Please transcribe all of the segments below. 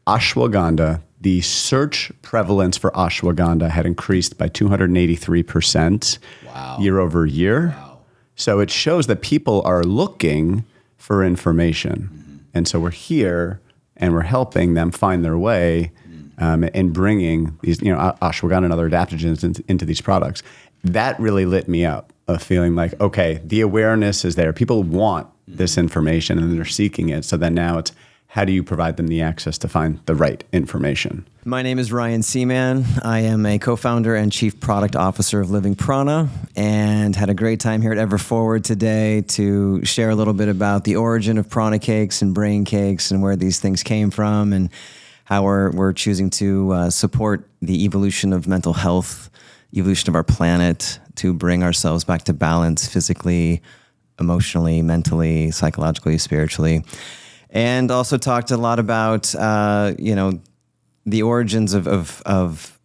ashwagandha, the search prevalence for ashwagandha had increased by 283% year over year. Wow. So it shows that people are looking for information. Mm-hmm. And so we're here and we're helping them find their way in bringing these, ashwagandha and other adaptogens into these products. That really lit me up, of feeling like, okay, the awareness is there. People want this information and they're seeking it. So then now it's, how do you provide them the access to find the right information? My name is Ryan Seaman. I am a co-founder and chief product officer of Living Prana, and had a great time here at EverForward today to share a little bit about the origin of PranaCakes and BrainCakes and where these things came from, and how we're choosing to support the evolution of mental health, evolution of our planet, to bring ourselves back to balance physically, emotionally, mentally, psychologically, spiritually. And also talked a lot about, the origins of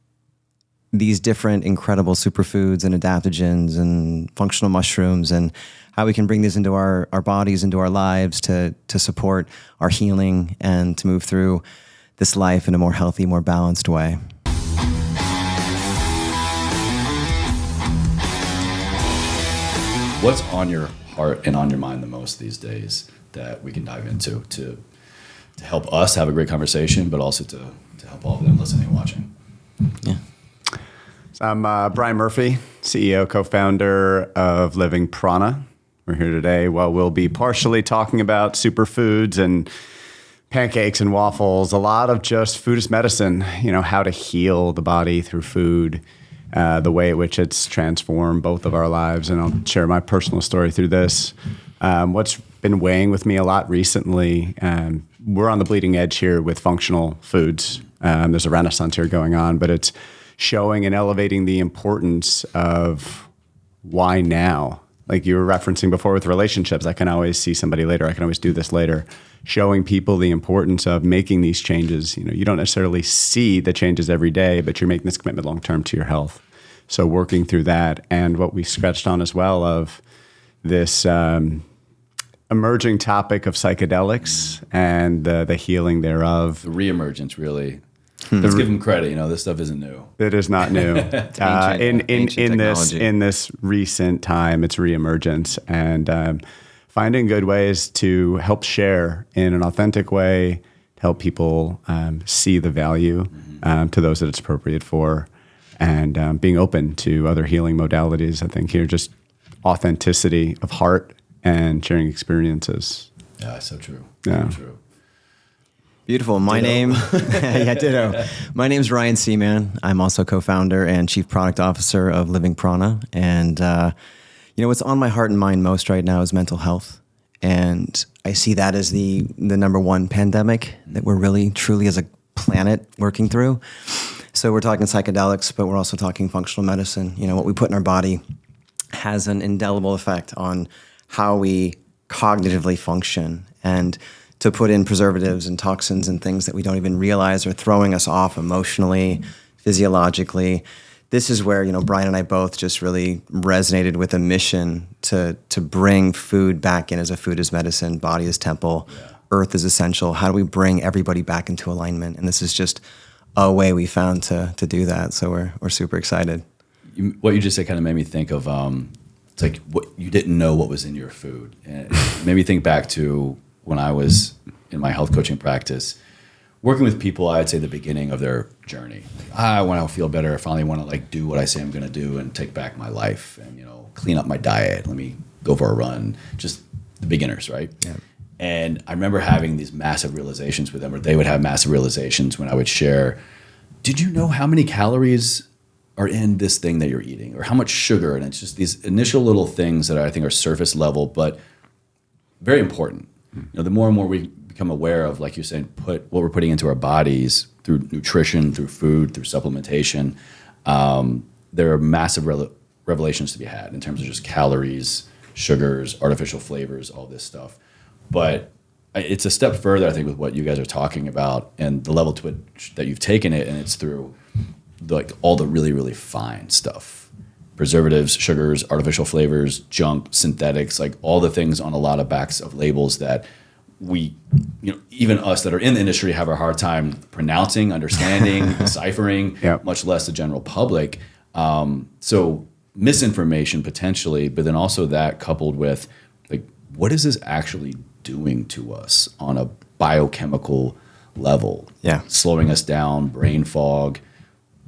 these different incredible superfoods and adaptogens and functional mushrooms, and how we can bring these into our bodies, into our lives to support our healing and to move through this life in a more healthy, more balanced way. What's on your heart and on your mind the most these days that we can dive into to help us have a great conversation, but also to help all of them listening and watching? Yeah. So I'm Brian Murphy, CEO, co-founder of Living Prana. We're here today. Well, we'll be partially talking about superfoods and pancakes and waffles, a lot of just food as medicine, how to heal the body through food, the way in which it's transformed both of our lives. And I'll share my personal story through this. What's been weighing with me a lot recently, we're on the bleeding edge here with functional foods. There's a renaissance here going on, but it's showing and elevating the importance of why now. Like you were referencing before with relationships, I can always see somebody later. I can always do this later. Showing people the importance of making these changes. You don't necessarily see the changes every day, but you're making this commitment long-term to your health. So working through that, and what we scratched on as well of this emerging topic of psychedelics and the healing thereof. The reemergence, really. Let's give them credit. This stuff isn't new. It is not new. In this recent time, it's reemergence, and finding good ways to help share in an authentic way, to help people see the value to those that it's appropriate for, and being open to other healing modalities. I think here just authenticity of heart and sharing experiences. Yeah, so true. Yeah. So true. Beautiful. My name, ditto. My name's Ryan Seaman. I'm also co-founder and chief product officer of Living Prana. And, what's on my heart and mind most right now is mental health. And I see that as the number one pandemic that we're really, truly as a planet working through. So we're talking psychedelics, but we're also talking functional medicine. What we put in our body has an indelible effect on how we cognitively function, and to put in preservatives and toxins and things that we don't even realize are throwing us off emotionally, physiologically. This is where, Brian and I both just really resonated with a mission to bring food back in as a food as medicine, body as temple, earth is essential. How do we bring everybody back into alignment? And this is just a way we found to do that. So we're super excited. What you just said kind of made me think of, it's like what you didn't know what was in your food. And it made me think back to when I was in my health coaching practice, working with people, I'd say the beginning of their journey. I want to feel better. I finally want to do what I say I'm going to do and take back my life and, clean up my diet. Let me go for a run. Just the beginners, right? Yeah. And I remember having these massive realizations with them, or they would have massive realizations when I would share, did you know how many calories are in this thing that you're eating, or how much sugar? And it's just these initial little things that I think are surface level, but very important. The more and more we become aware of, like you're saying, what we're putting into our bodies through nutrition, through food, through supplementation, there are massive revelations to be had in terms of just calories, sugars, artificial flavors, all this stuff. But it's a step further, I think, with what you guys are talking about and the level to which that you've taken it, and it's through all the really, really fine stuff. Preservatives, sugars, artificial flavors, junk, synthetics, all the things on a lot of backs of labels that even us that are in the industry have a hard time pronouncing, understanding, deciphering, much less the general public. So misinformation potentially, but then also that coupled with like, what is this actually doing to us on a biochemical level? Yeah. Slowing us down, brain fog,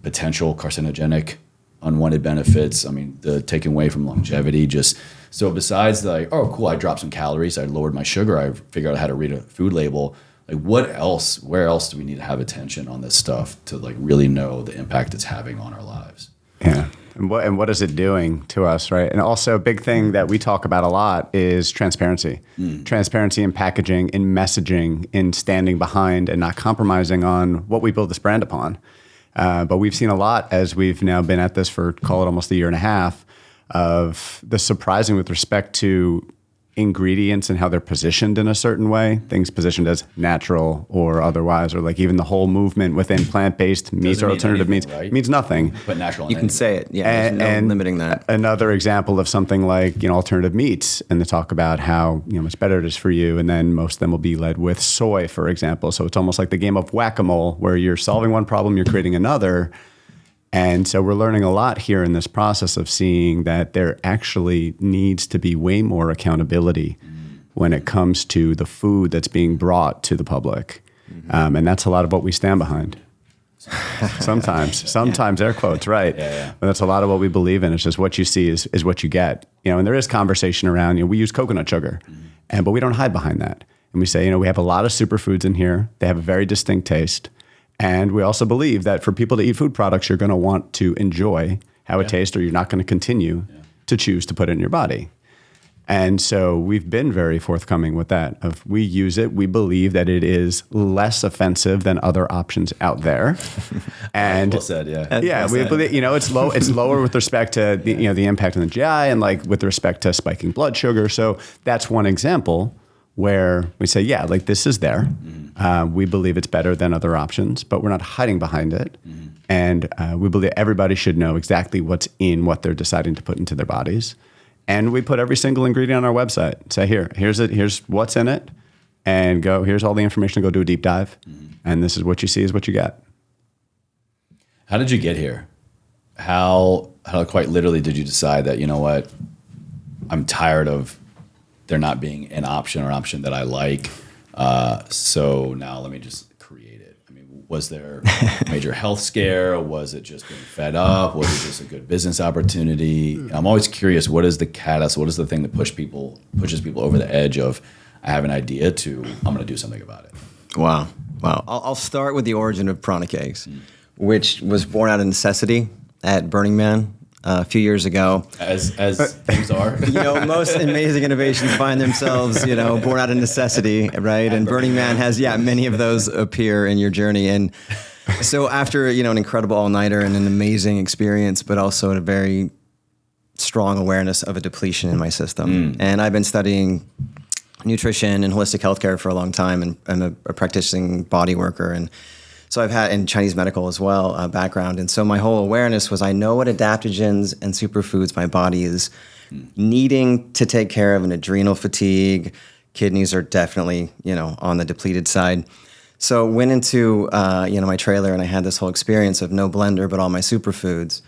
potential carcinogenic, unwanted benefits. I mean, the taking away from longevity. Just so besides the oh cool, I dropped some calories, I lowered my sugar, I figured out how to read a food label. Like what else? Where else do we need to have attention on this stuff to like really know the impact it's having on our lives? Yeah. And what is it doing to us, right? And also a big thing that we talk about a lot is transparency. Transparency in packaging, in messaging, in standing behind and not compromising on what we build this brand upon. But we've seen a lot as we've now been at this for, call it almost a year and a half, of the surprising with respect to ingredients and how they're positioned in a certain way, things positioned as natural or otherwise, or like even the whole movement within plant-based meats or alternative meats means nothing. But natural. You can say it. Yeah, there's no limiting that. Another example of something like, alternative meats, and they talk about how, much better it is for you. And then most of them will be led with soy, for example. So it's almost like the game of whack-a-mole where you're solving one problem, you're creating another. And so we're learning a lot here in this process of seeing that there actually needs to be way more accountability when it comes to the food that's being brought to the public. And that's a lot of what we stand behind. Sometimes air quotes, right? But that's a lot of what we believe in. It's just what you see is what you get. And there is conversation around, we use coconut sugar, but we don't hide behind that. And we say, we have a lot of superfoods in here. They have a very distinct taste. And we also believe that for people to eat food products, you're going to want to enjoy how it tastes, or you're not going to continue to choose to put it in your body. And so we've been very forthcoming with that. If we use it, we believe that it is less offensive than other options out there. And well said, we believe, it's low. It's lower with respect to the impact on the GI and like with respect to spiking blood sugar. So that's one example where we say, this is there. We believe it's better than other options, but we're not hiding behind it. And we believe everybody should know exactly what's in what they're deciding to put into their bodies. And we put every single ingredient on our website. Say, here's what's in it, and here's all the information, go do a deep dive. And this is what you see is what you get. How did you get here? How quite literally did you decide that, what, I'm tired of there not being an option or option that I like. So now let me just create it. I mean, was there a major health scare? Or was it just being fed up? Was it just a good business opportunity? I'm always curious, what is the catalyst? What is the thing that pushes people over the edge of, I have an idea to, I'm going to do something about it? Wow. I'll start with the origin of PranaCakes, which was born out of necessity at Burning Man. A few years ago. As things are. Most amazing innovations find themselves, born out of necessity, right? And Burning Man has, many of those appear in your journey. And so after, an incredible all-nighter and an amazing experience, but also a very strong awareness of a depletion in my system. And I've been studying nutrition and holistic healthcare for a long time, and I'm a practicing body worker. And so I've had in Chinese medical as well background. And so my whole awareness was I know what adaptogens and superfoods my body is needing to take care of an adrenal fatigue. Kidneys are definitely, on the depleted side. So went into, my trailer and I had this whole experience of no blender, but all my superfoods.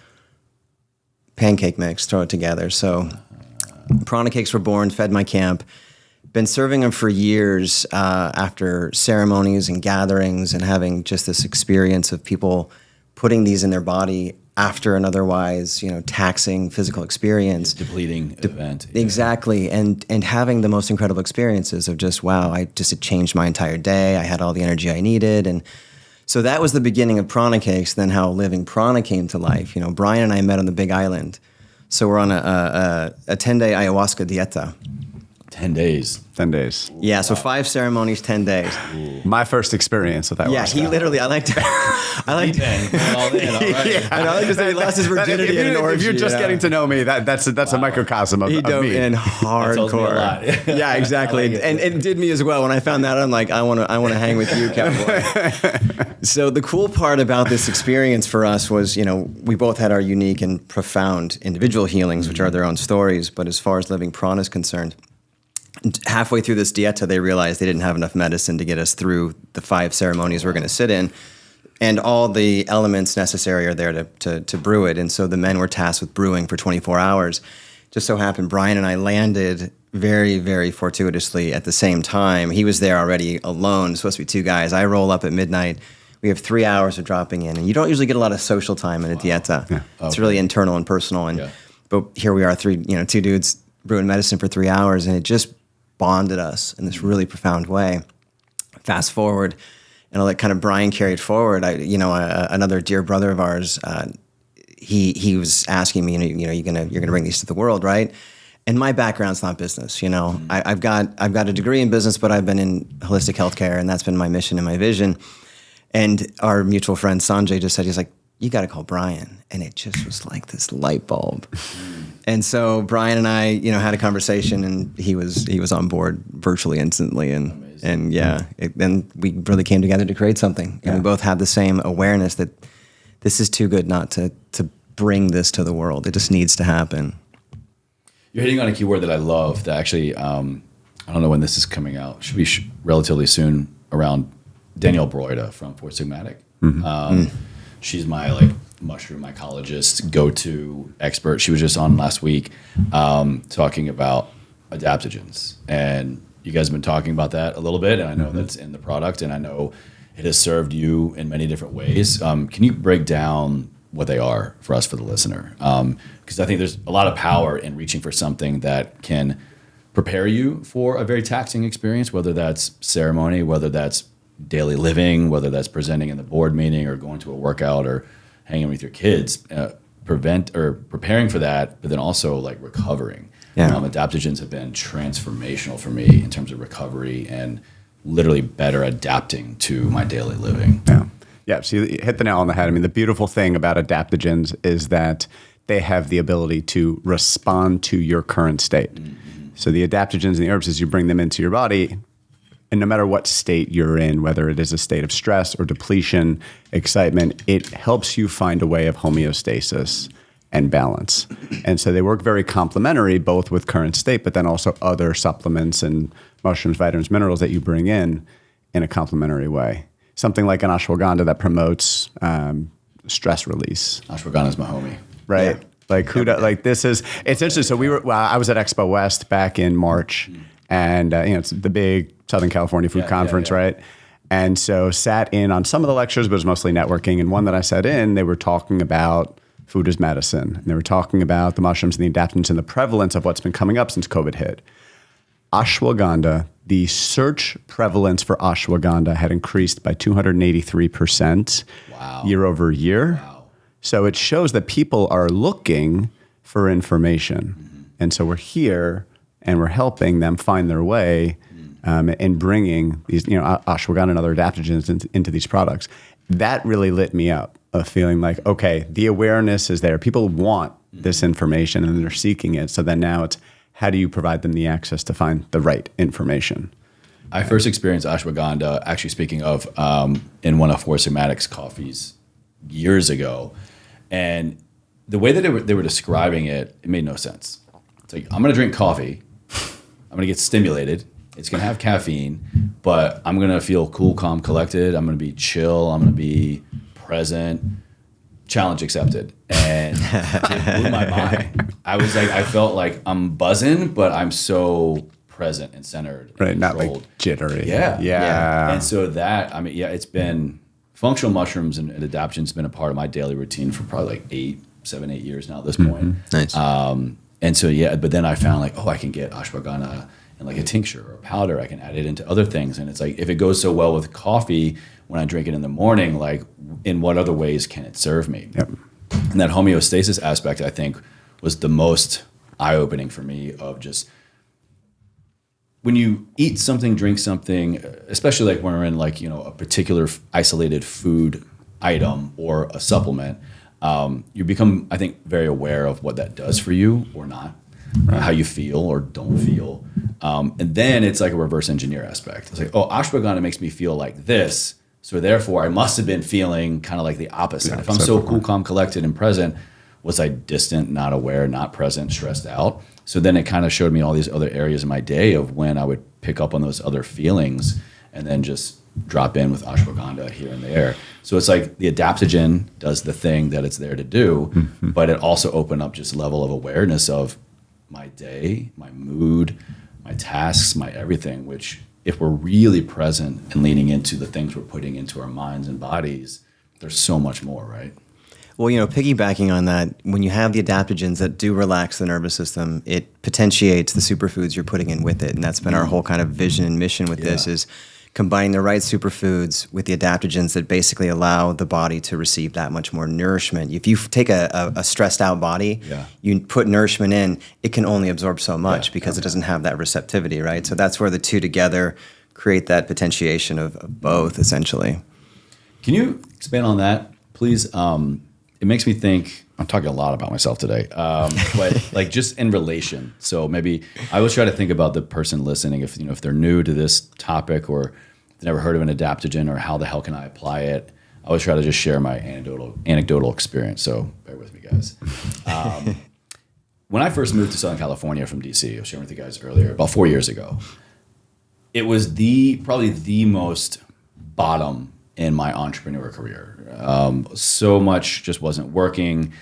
Pancake mix, throw it together. So PranaCakes were born, fed my camp. Been serving them for years after ceremonies and gatherings and having just this experience of people putting these in their body after an otherwise, taxing physical experience. Depleting event. Exactly. And having the most incredible experiences of just, wow, it changed my entire day. I had all the energy I needed. And so that was the beginning of PranaCakes, then how Living Prana came to life. Brian and I met on the Big Island. So we're on a 10-day ayahuasca dieta. 10 days. 10 days. Yeah, so 5 ceremonies, 10 days. Ooh. My first experience with that. Yeah, he literally, I like to say he lost his virginity in an orgy. If you're just getting to know me, that's a microcosm of me. He dove in hardcore. Yeah, exactly. Like and it did me as well. When I found that, I'm like, I want to hang with you, cowboy. So the cool part about this experience for us was, we both had our unique and profound individual healings, which are their own stories. But as far as Living Prana is concerned, And halfway through this dieta, they realized they didn't have enough medicine to get us through the 5 ceremonies we're going to sit in. And all the elements necessary are there to brew it. And so the men were tasked with brewing for 24 hours. Just so happened, Brian and I landed very, very fortuitously at the same time. He was there already alone. It's supposed to be 2 guys. I roll up at midnight. We have 3 hours of dropping in. And you don't usually get a lot of social time in a dieta. Yeah. It's really internal and personal. And But here we are, 2 dudes brewing medicine for 3 hours. And it just bonded us in this really profound way. Fast forward, and I'll let kind of Brian carry it forward. Another dear brother of ours, he was asking me, you're gonna bring these to the world, right? And my background's not business. I've got a degree in business, but I've been in holistic healthcare, and that's been my mission and my vision. And our mutual friend Sanjay just said, he's like, you got to call Brian, and it just was like this light bulb. And so Brian and I, had a conversation, and he was on board virtually instantly, and then we really came together to create something, and we both had the same awareness that this is too good not to bring this to the world. It just needs to happen. You're hitting on a keyword that I love. That actually, I don't know when this is coming out. Should be relatively soon. Around Danielle Broida from Four Sigmatic. She's my mushroom mycologist, go-to expert. She was just on last week talking about adaptogens. And you guys have been talking about that a little bit, and I know that's in the product, and I know it has served you in many different ways. Can you break down what they are for us, for the listener? Because I think there's a lot of power in reaching for something that can prepare you for a very taxing experience, whether that's ceremony, whether that's daily living, whether that's presenting in the board meeting or going to a workout or hanging with your kids, preparing for that, but then also recovering. Adaptogens have been transformational for me in terms of recovery and literally better adapting to my daily living. Yeah, so you hit the nail on the head. I mean, the beautiful thing about adaptogens is that they have the ability to respond to your current state. So the adaptogens and the herbs, as you bring them into your body, and no matter what state you're in, whether it is a state of stress or depletion, excitement, it helps you find a way of homeostasis and balance. And so they work very complementary, both with current state, but then also other supplements and mushrooms, vitamins, minerals that you bring in a complementary way. Something like an ashwagandha that promotes stress release. Ashwagandha's my homie. Right? Yeah. It's interesting. So I was at Expo West back in March, and it's the big Southern California food conference, right? And so sat in on some of the lectures, but it was mostly networking. And one that I sat in, they were talking about food as medicine. And they were talking about the mushrooms and the adaptogens and the prevalence of what's been coming up since COVID hit. Ashwagandha, the search prevalence for ashwagandha had increased by 283% year over year. Wow. So it shows that people are looking for information. And so we're here and we're helping them find their way in bringing these, ashwagandha and other adaptogens into these products. That really lit me up, of feeling like, okay, the awareness is there. People want this information and they're seeking it. So then now it's, how do you provide them the access to find the right information? I first experienced ashwagandha, actually speaking of, in one of Four Sigmatic's coffees years ago. And the way that they were describing it, it made no sense. It's like, I'm going to drink coffee. I'm going to get stimulated. It's going to have caffeine, but I'm going to feel cool, calm, collected. I'm going to be chill. I'm going to be present. Challenge accepted. And it blew my mind. I felt like I'm buzzing, but I'm so present and centered. And right, controlled. Not like jittery. Yeah. And so it's been functional mushrooms and adaptogens has been a part of my daily routine for probably 7, 8 years now at this point. Nice. And so, but then I found I can get ashwagandha in a tincture or a powder. I can add it into other things. And it's if it goes so well with coffee, when I drink it in the morning, in what other ways can it serve me? Yep. And that homeostasis aspect, I think, was the most eye-opening for me of just, when you eat something, drink something, especially when we're in a particular isolated food item or a supplement, you become, I think, very aware of what that does for you or not, how you feel or don't feel. And then it's like a reverse engineer aspect. It's ashwagandha makes me feel like this, so therefore I must have been feeling kind of like the opposite. If I'm so cool, calm, collected, and present, was I distant, not aware, not present, stressed out? So then it kind of showed me all these other areas in my day of when I would pick up on those other feelings and then just drop in with ashwagandha here and there. So it's like the adaptogen does the thing that it's there to do, but it also opened up just level of awareness of my day, my mood, my tasks, my everything, which if we're really present and leaning into the things we're putting into our minds and bodies, there's so much more, right? Well, piggybacking on that, when you have the adaptogens that do relax the nervous system, it potentiates the superfoods you're putting in with it. And that's been our whole kind of vision and mission with this is combining the right superfoods with the adaptogens that basically allow the body to receive that much more nourishment. If you take a stressed out body, you put nourishment in, it can only absorb so much because it doesn't have that receptivity, right? So that's where the two together create that potentiation of both, essentially. Can you expand on that, please? It makes me think, I'm talking a lot about myself today, but like just in relation. So maybe I always try to think about the person listening, if they're new to this topic or they've never heard of an adaptogen or how the hell can I apply it. I always try to just share my anecdotal experience. So bear with me, guys. When I first moved to Southern California from DC, I was sharing with you guys earlier, about 4 years ago, it was probably the most bottom in my entrepreneur career. So much just wasn't working.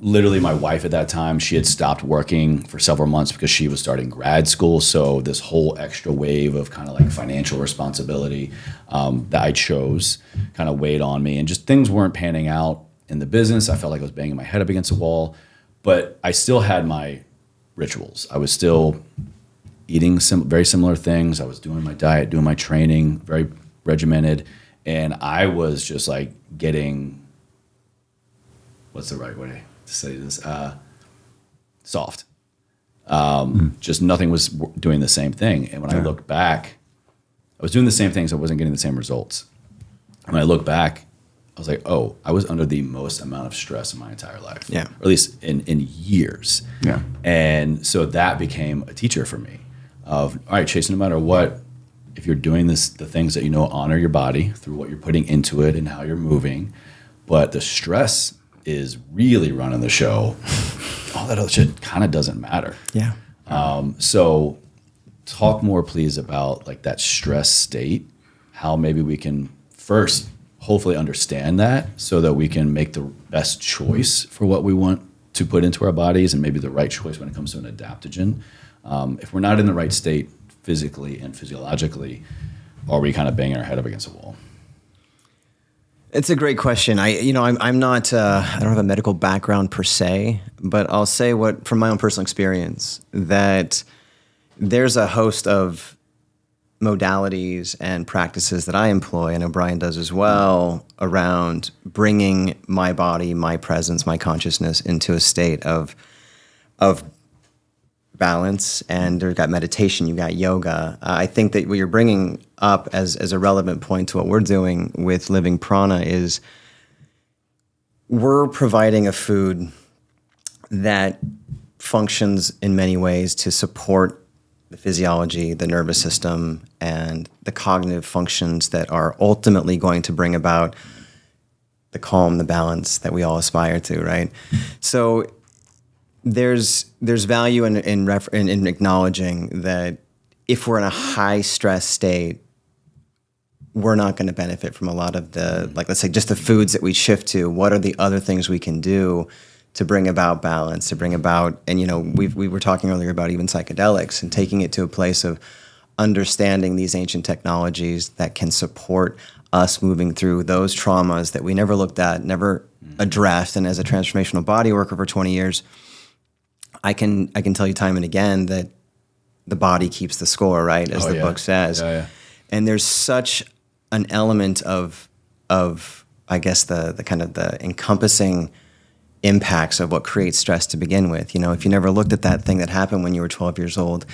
Literally my wife at that time, she had stopped working for several months because she was starting grad school. So this whole extra wave of kind of like financial responsibility that I chose kind of weighed on me, and just things weren't panning out in the business. I felt like I was banging my head up against a wall, but I still had my rituals. I was still eating very similar things. I was doing my diet, doing my training, very regimented. And I was just like getting, what's the right way to say this? Soft. Just nothing was doing the same thing. And when I look back, I was doing the same things. I wasn't getting the same results. And when I look back, I was like, oh, I was under the most amount of stress in my entire life. Yeah. Or at least in years. Yeah. And so that became a teacher for me of, all right, Chase, no matter what, if you're doing the things that honor your body through what you're putting into it and how you're moving, but the stress is really running the show, all that other shit kind of doesn't matter. Yeah. So talk more, please, about like that stress state, how maybe we can first hopefully understand that so that we can make the best choice for what we want to put into our bodies, and maybe the right choice when it comes to an adaptogen. If we're not in the right state physically and physiologically, are we kind of banging our head up against a wall? It's a great question. I'm not, I don't have a medical background per se, but I'll say from my own personal experience, that there's a host of modalities and practices that I employ, I know Brian does as well, around bringing my body, my presence, my consciousness into a state of balance. And you've got meditation, you've got yoga. I think that what you're bringing up as a relevant point to what we're doing with Living Prana is we're providing a food that functions in many ways to support the physiology, the nervous system, and the cognitive functions that are ultimately going to bring about the calm, the balance that we all aspire to, right? So there's value in acknowledging that if we're in a high stress state, we're not going to benefit from a lot of the, like, let's say just the foods that we shift to. What are the other things we can do to bring about balance, to bring about, and we were talking earlier about even psychedelics and taking it to a place of understanding these ancient technologies that can support us moving through those traumas that we never looked at, never addressed. And as a transformational body worker for 20 years, I can tell you time and again that the body keeps the score, right? As the book says. Yeah. And there's such an element of I guess the kind of the encompassing impacts of what creates stress to begin with. If you never looked at that thing that happened when you were 12 years old,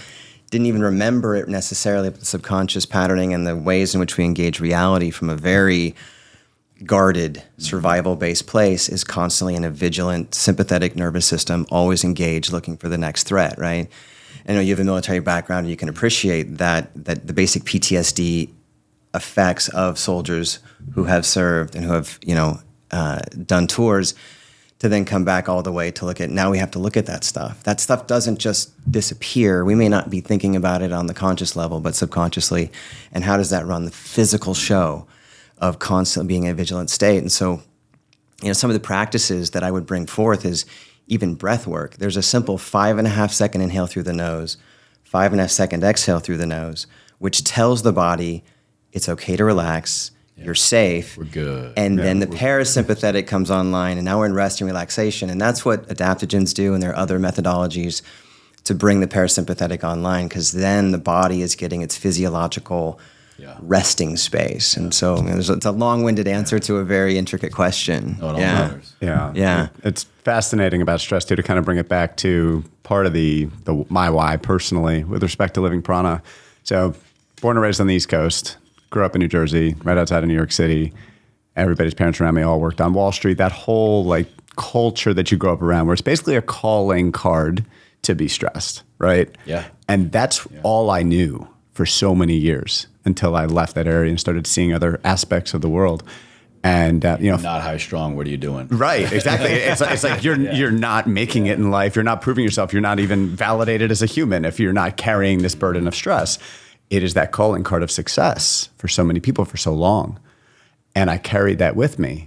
didn't even remember it necessarily, but the subconscious patterning and the ways in which we engage reality from a very guarded, survival-based place is constantly in a vigilant, sympathetic nervous system, always engaged, looking for the next threat, right? I know you have a military background, and you can appreciate that the basic PTSD effects of soldiers who have served and who have, done tours. to then come back all the way to look at, now we have to look at that stuff. That stuff doesn't just disappear. We may not be thinking about it on the conscious level, but subconsciously. And how does that run the physical show of constantly being in a vigilant state? And so, some of the practices that I would bring forth is even breath work. There's a simple 5.5 second inhale through the nose, 5.5 second exhale through the nose, which tells the body it's okay to relax, you're safe. We're good. And then the parasympathetic comes online, and now we're in rest and relaxation. And that's what adaptogens do, and there are other methodologies to bring the parasympathetic online, because then the body is getting its physiological resting space. And so it's a long-winded answer to a very intricate question. No, it all matters. Yeah. It's fascinating about stress too, to kind of bring it back to part of the my why personally with respect to Living Prana. So born and raised on the East Coast, grew up in New Jersey, right outside of New York City. Everybody's parents around me all worked on Wall Street. That whole culture that you grow up around, where it's basically a calling card to be stressed, right? Yeah. And that's all I knew for so many years until I left that area and started seeing other aspects of the world. And not high strong. What are you doing? Right, exactly. It's like you're not making it in life. You're not proving yourself. You're not even validated as a human if you're not carrying this burden of stress. It is that calling card of success for so many people for so long. And I carried that with me,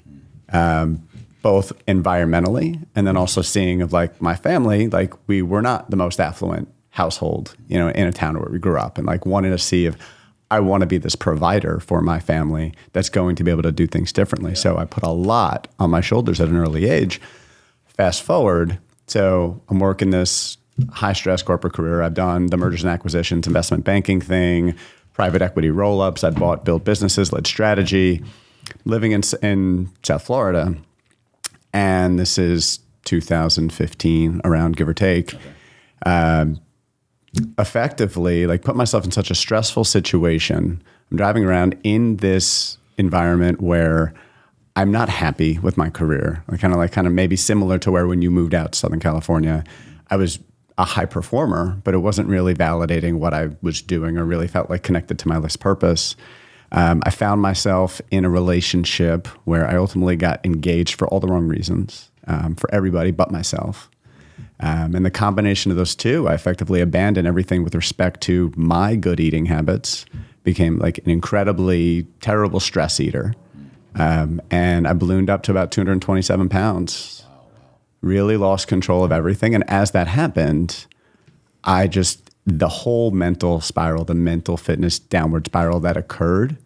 both environmentally and then also seeing of my family, we were not the most affluent household, in a town where we grew up, and wanting to see if I want to be this provider for my family that's going to be able to do things differently. So I put a lot on my shoulders at an early age. Fast forward, so I'm working this high stress corporate career. I've done the mergers and acquisitions, investment banking thing, private equity roll-ups. I'd built businesses, led strategy, living in South Florida. And this is 2015, around, give or take. Okay. Effectively, put myself in such a stressful situation. I'm driving around in this environment where I'm not happy with my career. Kind of maybe similar to where when you moved out to Southern California, I was a high performer, but it wasn't really validating what I was doing or really felt connected to my life's purpose. I found myself in a relationship where I ultimately got engaged for all the wrong reasons, for everybody but myself. And the combination of those two, I effectively abandoned everything with respect to my good eating habits, became an incredibly terrible stress eater. And I ballooned up to about 227 pounds. Really lost control of everything. And as that happened, the whole mental spiral, the mental fitness downward spiral that occurred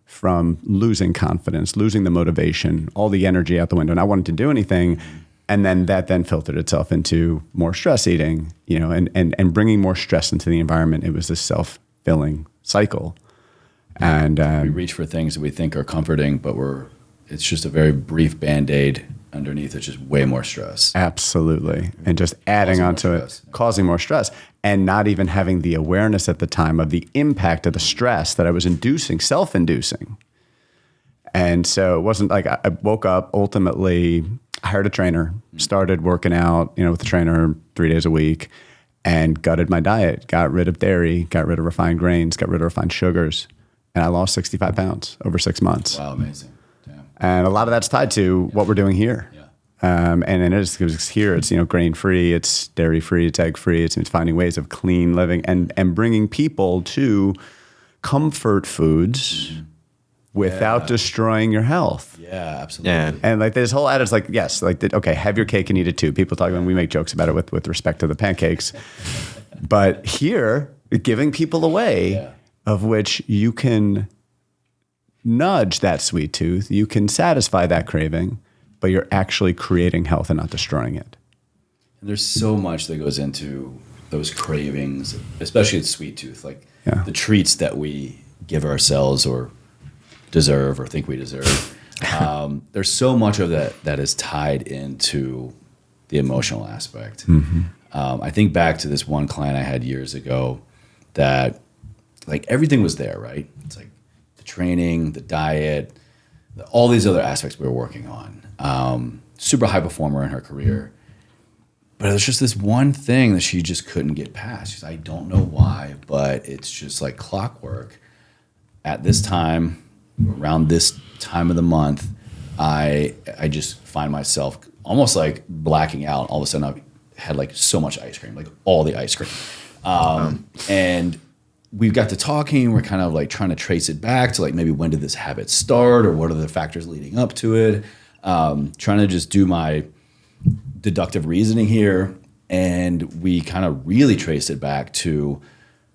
from losing confidence, losing the motivation, all the energy out the window. And I wanted to do anything. And then that filtered itself into more stress eating, and bringing more stress into the environment. It was this self-filling cycle. And we reach for things that we think are comforting, but it's just a very brief Band-Aid. Underneath, it's just way more stress. Absolutely. And just adding onto it, causing more stress, and not even having the awareness at the time of the impact of the stress that I was inducing, self-inducing. And so it wasn't I woke up, ultimately hired a trainer, started working out, with the trainer 3 days a week, and gutted my diet, got rid of dairy, got rid of refined grains, got rid of refined sugars. And I lost 65 pounds over 6 months. Wow, amazing. And a lot of that's tied to what we're doing here. Yeah. And it is, because here it's, grain-free, it's dairy-free, it's egg-free, it's finding ways of clean living and bringing people to comfort foods without destroying your health. Yeah, absolutely. Yeah. And this whole adage, yes, okay, have your cake and eat it too. People talk about, we make jokes about it with respect to the pancakes. But here, giving people a way of which you can nudge that sweet tooth, you can satisfy that craving, but you're actually creating health and not destroying it. And there's so much that goes into those cravings, especially at sweet tooth, the treats that we give ourselves or deserve or think we deserve. There's so much of that is tied into the emotional aspect. Mm-hmm. I think back to this one client I had years ago that everything was there, right? It's training, the diet, all these other aspects we were working on. Super high performer in her career. But it was just this one thing that she just couldn't get past. She's I don't know why, but it's just like clockwork. At this time, around this time of the month, I just find myself almost like blacking out. All of a sudden I had like so much ice cream, like all the ice cream. And we got to talking, we're kind of like trying to trace it back to like maybe when did this habit start or what are the factors leading up to it. Trying to just do my deductive reasoning here. And we kind of really traced it back to,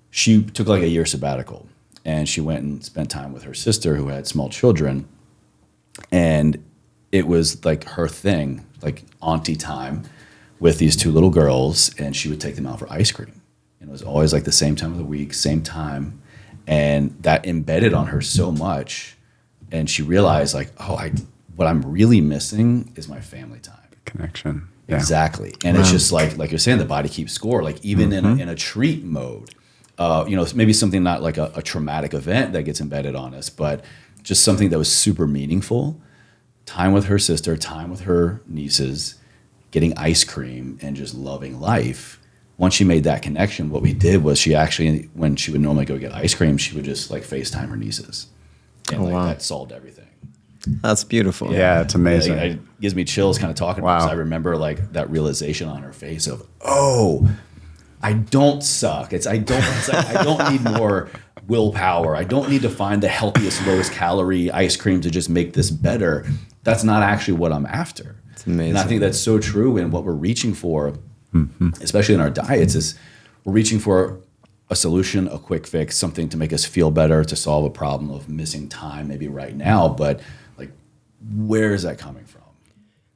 she took like a year sabbatical and she went and spent time with her sister who had small children. And it was like her thing, like auntie time with these two little girls, and she would take them out for ice cream. And it was always like the same time of the week, same time. And that embedded on her so much. And she realized like, what I'm really missing is my family time. Connection. Yeah. Exactly. And it's just like you're saying, the body keeps score, like even in a treat mode, maybe something not like a traumatic event that gets embedded on us, but just something that was super meaningful. Time with her sister, time with her nieces, getting ice cream and just loving life. Once she made that connection, what we did was she actually, when she would normally go get ice cream, she would just like FaceTime her nieces. And that solved everything. That's beautiful. Yeah, it's amazing. It gives me chills kind of talking about it. 'Cause I remember like that realization on her face of, I don't suck. I don't need more willpower. I don't need to find the healthiest, lowest calorie ice cream to just make this better. That's not actually what I'm after. It's amazing. And I think that's so true. And what we're reaching for, especially in our diets, is we're reaching for a solution, a quick fix, something to make us feel better, to solve a problem of missing time maybe right now. But like, where is that coming from?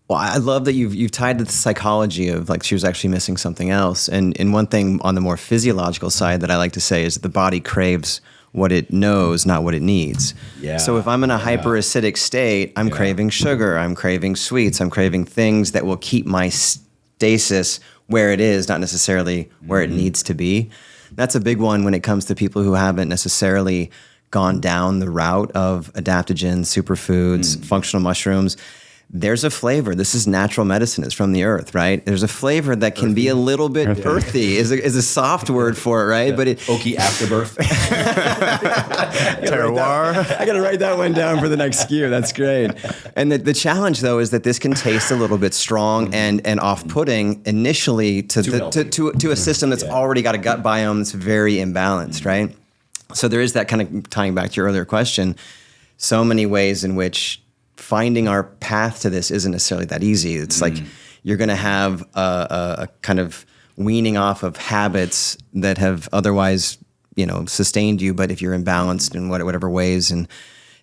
Well, I love that you've tied to the psychology of like she was actually missing something else. And one thing on the more physiological side that I like to say is that the body craves what it knows, not what it needs. Yeah. So if I'm in a hyperacidic state, I'm craving sugar, I'm craving sweets, I'm craving things that will keep my stasis where it is, not necessarily where it needs to be. That's a big one when it comes to people who haven't necessarily gone down the route of adaptogens, superfoods, functional mushrooms. There's a flavor. This is natural medicine. It's from the earth, right? There's a flavor that can be a little bit earthy, is a soft word for it, right? But Oaky afterbirth. Terroir. I got to write that one down for the next SKU. That's great. And the challenge, though, is that this can taste a little bit strong and off-putting initially to a system that's already got a gut biome that's very imbalanced, right? So there is that kind of tying back to your earlier question, so many ways in which finding our path to this isn't necessarily that easy. It's like you're going to have a kind of weaning off of habits that have otherwise, sustained you. But if you're imbalanced in whatever ways and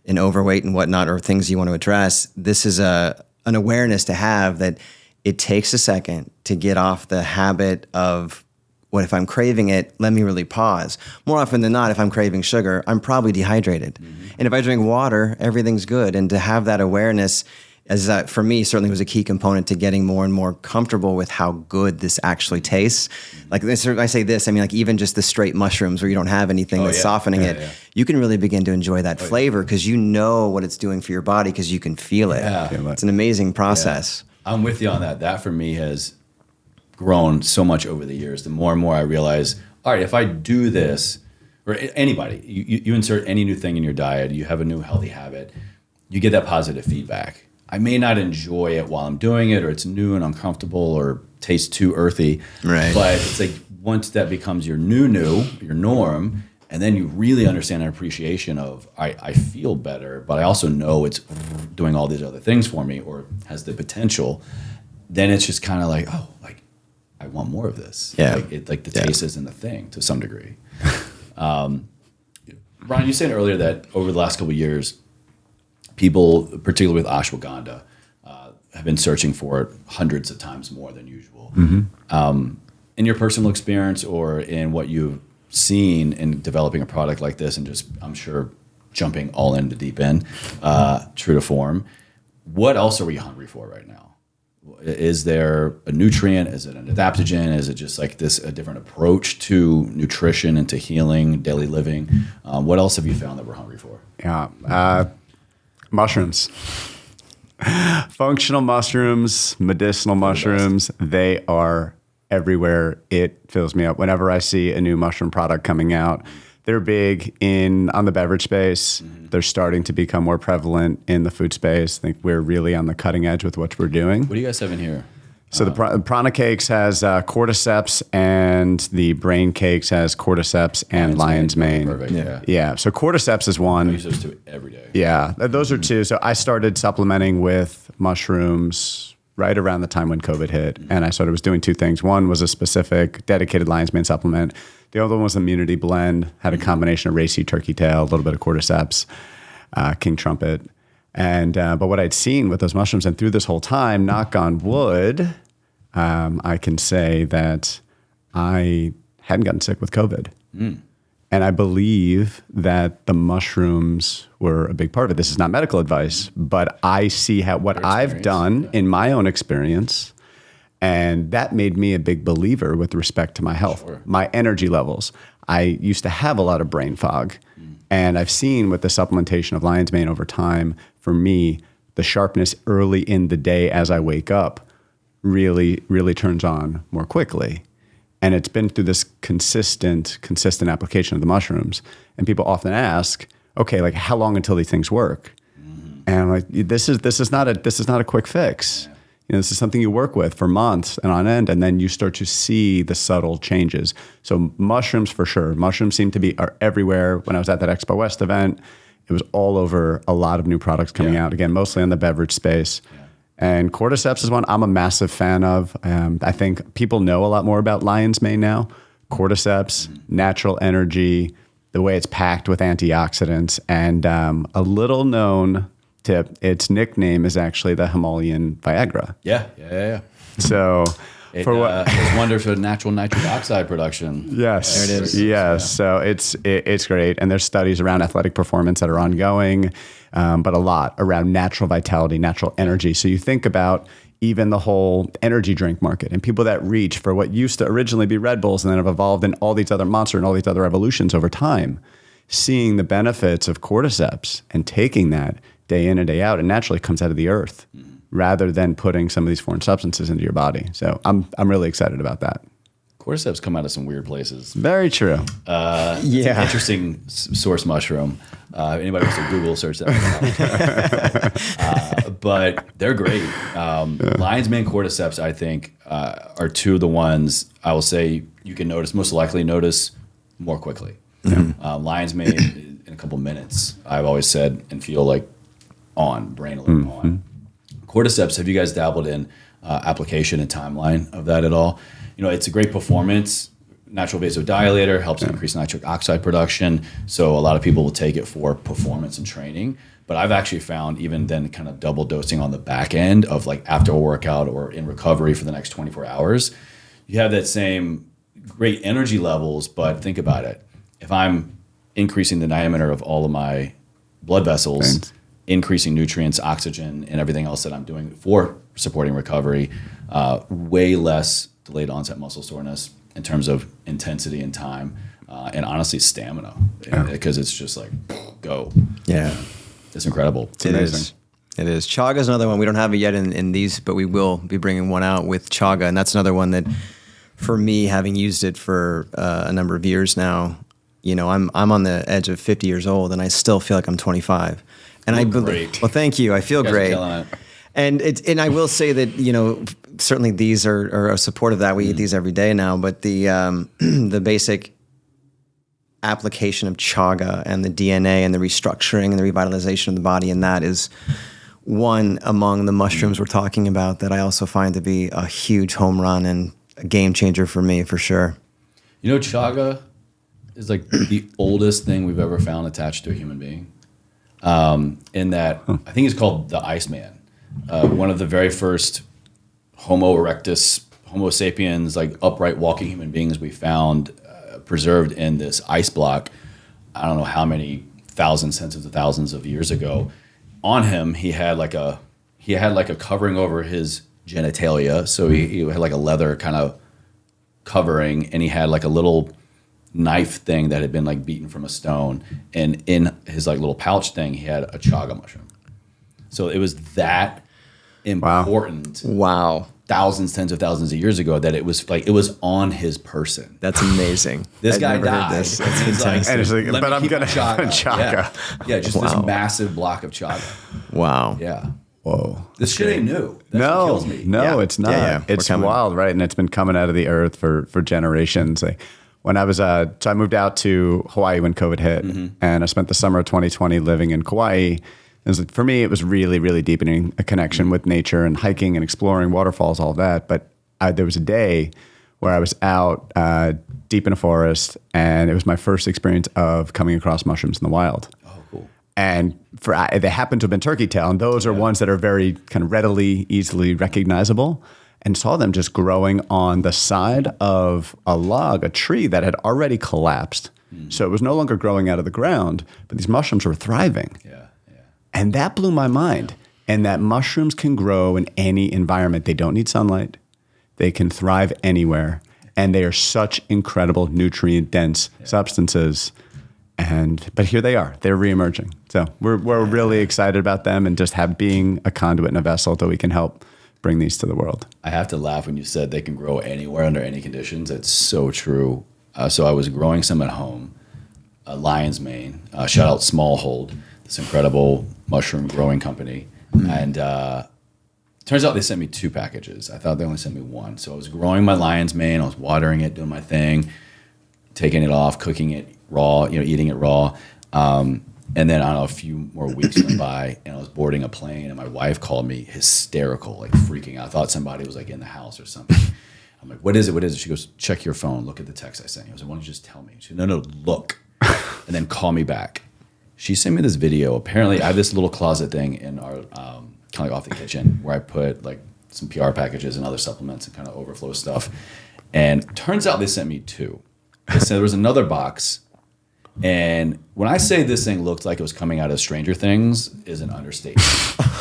overweight and whatnot, or things you want to address, this is an awareness to have that it takes a second to get off the habit of, what if I'm craving it, let me really pause. More often than not, if I'm craving sugar, I'm probably dehydrated. And if I drink water, everything's good. And to have that awareness, for me, certainly was a key component to getting more and more comfortable with how good this actually tastes. Like I say this, I mean, like even just the straight mushrooms where you don't have anything that's softening it, you can really begin to enjoy that flavor because you know what it's doing for your body because you can feel it. It's an amazing process. Yeah. I'm with you on that. That for me has grown so much over the years. The more and more I realize, all right, if I do this, or anybody, you insert any new thing in your diet, you have a new healthy habit, you get that positive feedback. I may not enjoy it while I'm doing it, or it's new and uncomfortable, or tastes too earthy. Right. But it's like once that becomes your your norm, and then you really understand an appreciation of, I feel better, but I also know it's doing all these other things for me, or has the potential. Then it's just kind of like, I want more of this. Yeah. The taste isn't a thing to some degree. Brian, you said earlier that over the last couple of years, people, particularly with ashwagandha, have been searching for it hundreds of times more than usual. In your personal experience or in what you've seen in developing a product like this and just, I'm sure, jumping all in the deep end, true to form, what else are we hungry for right now? Is there a nutrient? Is it an adaptogen? Is it just like a different approach to nutrition and to healing, daily living? What else have you found that we're hungry for? Yeah. Mushrooms. Functional mushrooms, medicinal mushrooms, they are everywhere. It fills me up. Whenever I see a new mushroom product coming out, They're big on the beverage space. They're starting to become more prevalent in the food space. I think we're really on the cutting edge with what we're doing. What do you guys have in here? So the PranaCakes has cordyceps, and the BrainCakes has cordyceps and lion's mane. Perfect. Yeah. So cordyceps is one. I use those two every day. Yeah, those are two. So I started supplementing with mushrooms right around the time when COVID hit. And I was doing two things. One was a specific dedicated lion's mane supplement. The other one was immunity blend, had a combination of racy turkey tail, a little bit of cordyceps, king trumpet. And but what I'd seen with those mushrooms, and through this whole time, knock on wood, I can say that I hadn't gotten sick with COVID. And I believe that the mushrooms were a big part of it. This is not medical advice, but I see what I've done in my own experience, and that made me a big believer with respect to my health, my energy levels. I used to have a lot of brain fog, and I've seen with the supplementation of lion's mane over time, for me, the sharpness early in the day as I wake up really, really turns on more quickly. And it's been through this consistent application of the mushrooms. And people often ask, okay, like how long until these things work? And I'm like, this is not a quick fix. You know, this is something you work with for months and on end, and then you start to see the subtle changes. So mushrooms for sure. Mushrooms are everywhere. When I was at that Expo West event, it was all over, a lot of new products coming out, again, mostly in the beverage space. And cordyceps is one I'm a massive fan of. I think people know a lot more about lion's mane now. Cordyceps, natural energy, the way it's packed with antioxidants, and a little known tip, its nickname is actually the Himalayan Viagra. Yeah. So It does wonders for natural nitric oxide production. Yes, there it is. Yes, so it's great, and there's studies around athletic performance that are ongoing, but a lot around natural vitality, natural energy. So you think about even the whole energy drink market and people that reach for what used to originally be Red Bulls and then have evolved in all these other Monster and all these other evolutions over time, seeing the benefits of cordyceps and taking that day in and day out, it naturally comes out of the earth. Rather than putting some of these foreign substances into your body. So I'm really excited about that. Cordyceps come out of some weird places. Very true. It's an interesting source mushroom. Anybody wants to Google search that. But they're great. Lion's mane cordyceps, I think, are two of the ones I will say you can most likely notice more quickly. Lion's mane in a couple minutes, I've always said, and feel like brain alert on. Cordyceps, have you guys dabbled in application and timeline of that at all? You know, it's a great performance, natural vasodilator, helps increase nitric oxide production. So a lot of people will take it for performance and training. But I've actually found even then kind of double dosing on the back end of like after a workout or in recovery for the next 24 hours, you have that same great energy levels. But think about it. If I'm increasing the diameter of all of my blood vessels, increasing nutrients, oxygen, and everything else that I'm doing for supporting recovery, way less delayed onset muscle soreness in terms of intensity and time, and honestly stamina, because it's just like, go. Yeah. It's incredible. It's amazing. It is. Chaga is another one. We don't have it yet in these, but we will be bringing one out with chaga, and that's another one that, for me, having used it for a number of years now, you know, I'm on the edge of 50 years old, and I still feel like I'm 25. And I believe. Well, thank you. I feel great. And I will say that, you know, certainly these are a support of that. We eat these every day now, but the basic application of chaga and the DNA and the restructuring and the revitalization of the body, and that is one among the mushrooms we're talking about that I also find to be a huge home run and a game changer for me, for sure. You know, chaga is like the oldest thing we've ever found attached to a human being. In that, I think it's called the Iceman. One of the very first Homo erectus, Homo sapiens, like upright walking human beings we found preserved in this ice block. I don't know how many thousands, tens of thousands of years ago. On him, he had like a covering over his genitalia. So he had like a leather kind of covering, and he had like a little knife thing that had been like beaten from a stone, and in his like little pouch thing he had a chaga mushroom. So it was that important. Wow. Thousands, tens of thousands of years ago, that it was on his person. That's amazing. This I've guy never heard died. this. And he's like, And it's like, "Let but me I'm keep gonna my have a chaga." chaga. Yeah, just this massive block of chaga. Wow. Yeah. Whoa. This shit ain't new. That's what kills me. No, Yeah. it's not. Yeah. It's We're coming. wild, right? And it's been coming out of the earth for generations. Like when I was, so I moved out to Hawaii when COVID hit, and I spent the summer of 2020 living in Kauai. It was, for me, it was really, really deepening a connection with nature and hiking and exploring waterfalls, all that. But there was a day where I was out deep in a forest, and it was my first experience of coming across mushrooms in the wild. Oh, cool. And they happen to have been turkey tail, and those are ones that are very kind of readily, easily recognizable. And saw them just growing on the side of a log, a tree that had already collapsed. So it was no longer growing out of the ground, but these mushrooms were thriving. Yeah. And that blew my mind. And that mushrooms can grow in any environment. They don't need sunlight. They can thrive anywhere. And they are such incredible nutrient-dense substances. But here they are. They're reemerging. So we're really excited about them, and just being a conduit and a vessel that we can help bring these to the world. I have to laugh when you said they can grow anywhere under any conditions. It's so true. So I was growing some at home, Lion's Mane. Shout out Smallhold, this incredible mushroom growing company. And turns out they sent me 2 packages. I thought they only sent me 1. So I was growing my Lion's Mane. I was watering it, doing my thing, taking it off, cooking it raw, eating it raw. And then, I don't know, a few more weeks went by, and I was boarding a plane, and my wife called me hysterical, like freaking out. I thought somebody was like in the house or something. I'm like, what is it? What is it? She goes, check your phone. Look at the text I sent you. I was like, why don't you just tell me? She goes, no, look. And then call me back. She sent me this video. Apparently, I have this little closet thing in our, kind of like off the kitchen, where I put like some PR packages and other supplements and kind of overflow stuff. And turns out they sent me 2. They said there was another box. And when I say this thing looked like it was coming out of Stranger Things is an understatement.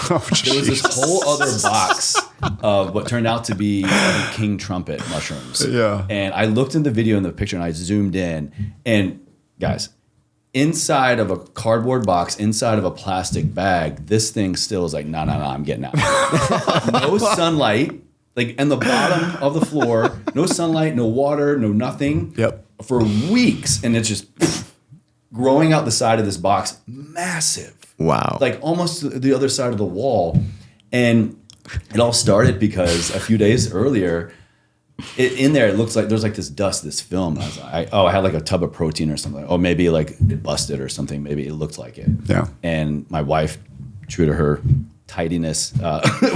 There was this whole other box of what turned out to be king trumpet mushrooms. Yeah. And I looked in the video in the picture, and I zoomed in. And guys, inside of a cardboard box, inside of a plastic bag, this thing still is like, no, I'm getting out. No sunlight, like in the bottom of the floor, no sunlight, no water, no nothing. Yep. For weeks. And it's just growing out the side of this box, massive. Wow. Like almost the other side of the wall. And it all started because a few days earlier, in there, it looks like there's like this dust, this film. I was like, I had like a tub of protein or something. Oh, maybe like it busted or something. Maybe it looked like it. Yeah. And my wife, true to her tidiness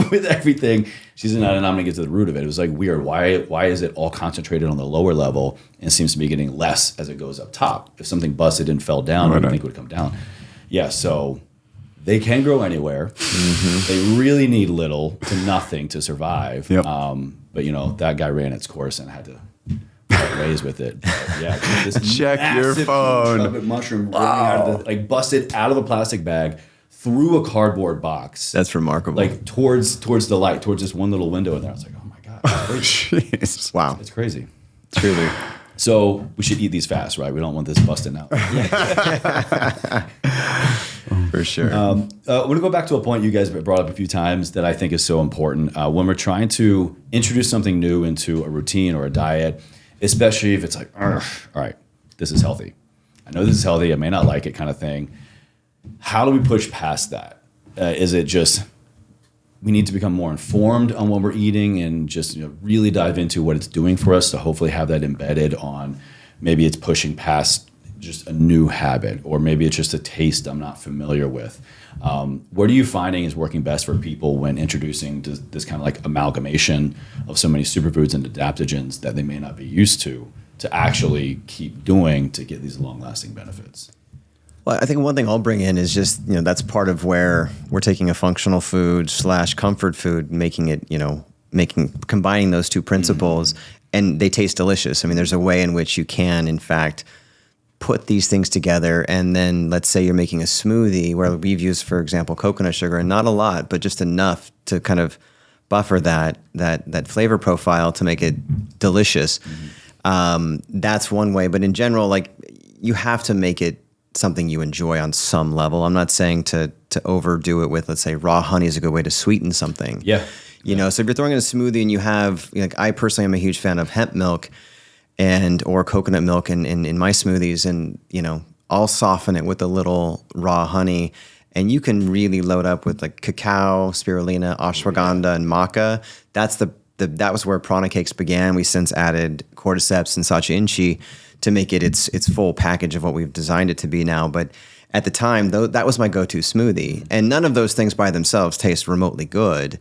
with everything, she said, no, I'm going to get to the root of it. It was like weird. Why is it all concentrated on the lower level and seems to be getting less as it goes up top? If something busted and fell down, I would think it would come down. Yeah, so they can grow anywhere. They really need little to nothing to survive. Yep. But that guy ran its course and had to part ways with it. But yeah, this Check your massive phone. trumpet mushroom growing out of busted out of a plastic bag through a cardboard box. That's remarkable. Like towards the light, towards this one little window in there. I was like, oh my God. Jeez. wow. It's crazy. Truly. So we should eat these fast, right? We don't want this busting out. For sure. I want to go back to a point you guys brought up a few times that I think is so important. When we're trying to introduce something new into a routine or a diet, especially if it's like, all right, this is healthy. I know this is healthy. I may not like it kind of thing. How do we push past that? Is it just we need to become more informed on what we're eating and just really dive into what it's doing for us to hopefully have that embedded on maybe it's pushing past just a new habit, or maybe it's just a taste I'm not familiar with. What are you finding is working best for people when introducing this kind of like amalgamation of so many superfoods and adaptogens that they may not be used to actually keep doing to get these long-lasting benefits? Well, I think one thing I'll bring in is just, that's part of where we're taking a functional food / comfort food, making it, combining those two principles, and they taste delicious. I mean, there's a way in which you can, in fact, put these things together, and then let's say you're making a smoothie where we've used, for example, coconut sugar, and not a lot, but just enough to kind of buffer that flavor profile to make it delicious. That's one way, but in general, like, you have to make it something you enjoy on some level. I'm not saying to overdo it with, let's say, raw honey is a good way to sweeten something. Yeah. You know, so if you're throwing in a smoothie and you have, like, I personally am a huge fan of hemp milk or coconut milk in my smoothies, and, you know, I'll soften it with a little raw honey, and you can really load up with like cacao, spirulina, ashwagandha, and maca. That was where PranaCakes began. We since added cordyceps and sacha inchi to make it its full package of what we've designed it to be now. But at the time, though, that was my go-to smoothie. And none of those things by themselves taste remotely good.